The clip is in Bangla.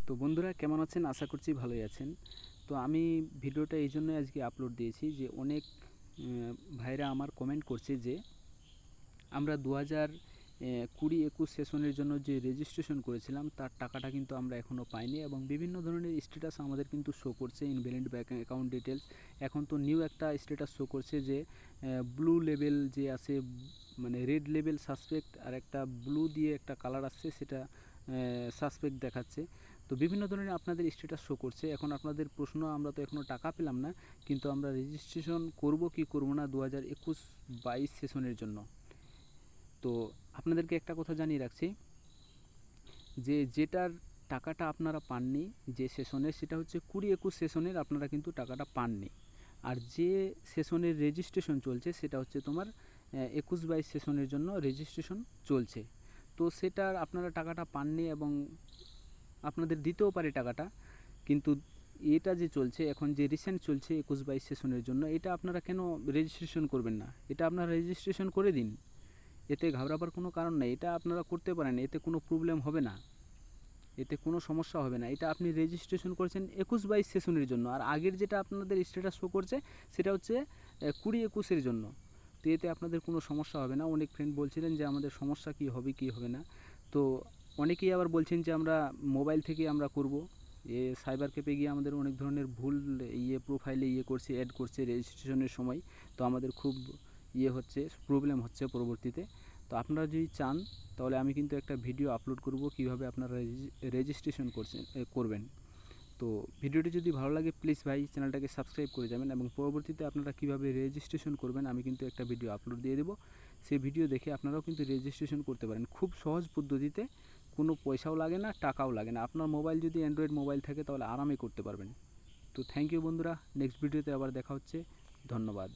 তো বন্ধুরা কেমন আছেন? আশা করছি ভালোই আছেন। তো আমি ভিডিওটা এই জন্যই আজকে আপলোড দিয়েছি যে অনেক ভাইরা আমার কমেন্ট করছে যে আমরা 2020-21 সেশনের জন্য যে রেজিস্ট্রেশন করেছিলাম তার টাকাটা কিন্তু আমরা এখনও পাইনি এবং বিভিন্ন ধরনের স্ট্যাটাস আমাদের কিন্তু শো করছে ইনভ্যালিড ব্যাঙ্ক অ্যাকাউন্ট ডিটেলস। এখন তো নিউ একটা স্ট্যাটাস শো করছে যে ব্লু লেভেল যে আছে, মানে রেড লেভেল সাসপেক্ট, আর একটা ব্লু দিয়ে একটা কালার আসছে সেটা সাসপেক্ট দেখাচ্ছে। তো বিভিন্ন ধরনের আপনাদের স্ট্যাটাস শো করছে। এখন আপনাদের প্রশ্ন, আমরা তো এখনও টাকা পেলাম না, কিন্তু আমরা রেজিস্ট্রেশন করব কি করব না 2021-22 সেশনের জন্য। তো আপনাদেরকে একটা কথা জানিয়ে রাখছি যে যেটার টাকাটা আপনারা পাননি যে সেশনের, সেটা হচ্ছে 20-21 সেশনের আপনারা কিন্তু টাকাটা পাননি। আর যে সেশনের রেজিস্ট্রেশন চলছে সেটা হচ্ছে তোমার 21-22 সেশনের জন্য রেজিস্ট্রেশন চলছে। তো সেটার আপনারা টাকাটা পাননি এবং আপনাদের দিতেও পারে টাকাটা, কিন্তু এটা যে চলছে এখন, যে রিসেন্ট চলছে 21-22 সেশনের জন্য, এটা আপনারা কেন রেজিস্ট্রেশন করবেন না? এটা আপনারা রেজিস্ট্রেশন করে দিন, এতে ঘাবড়াবার কোনো কারণ নেই। এটা আপনারা করতে পারেন, এতে কোনো প্রবলেম হবে না, এতে কোনো সমস্যা হবে না। এটা আপনি রেজিস্ট্রেশন করেছেন 21-22 সেশনের জন্য, আর আগের যেটা আপনাদের স্ট্যাটাস শো করছে সেটা হচ্ছে 20-21-এর জন্য। তো এতে আপনাদের কোনো সমস্যা হবে না। অনেক ফ্রেন্ড বলছিলেন যে আমাদের সমস্যা কী হবে কী হবে না। তো অনেকেই আবার বলছেন যে আমরা মোবাইল থেকে আমরা করব, সাইবার ক্যাফে গিয়ে আমাদের অনেক ধরনের ভুল প্রোফাইলে করছে, অ্যাড করছে রেজিস্ট্রেশনের সময়। তো আমাদের খুব হচ্ছে, প্রবলেম হচ্ছে পরবর্তীতে। তো আপনারা যদি চান তাহলে আমি কিন্তু একটা ভিডিও আপলোড করব কিভাবে আপনারা রেজিস্ট্রেশন করবেন। তো ভিডিওটি যদি ভালো লাগে প্লিজ ভাই চ্যানেলটাকে সাবস্ক্রাইব করে যাবেন, এবং পরবর্তীতে আপনারা কিভাবে রেজিস্ট্রেশন করবেন আমি কিন্তু একটা ভিডিও আপলোড দিয়ে দেবো। সেই ভিডিও দেখে আপনারাও কিন্তু রেজিস্ট্রেশন করতে পারেন খুব সহজ পদ্ধতিতে। কোনো পয়সাও লাগে না, টাকাও লাগে না। আপনার মোবাইল যদি অ্যান্ড্রয়েড মোবাইল থাকে তাহলে আরামে করতে পারবেন। তো থ্যাংক ইউ বন্ধুরা, নেক্সট ভিডিওতে আবার দেখা হচ্ছে। ধন্যবাদ।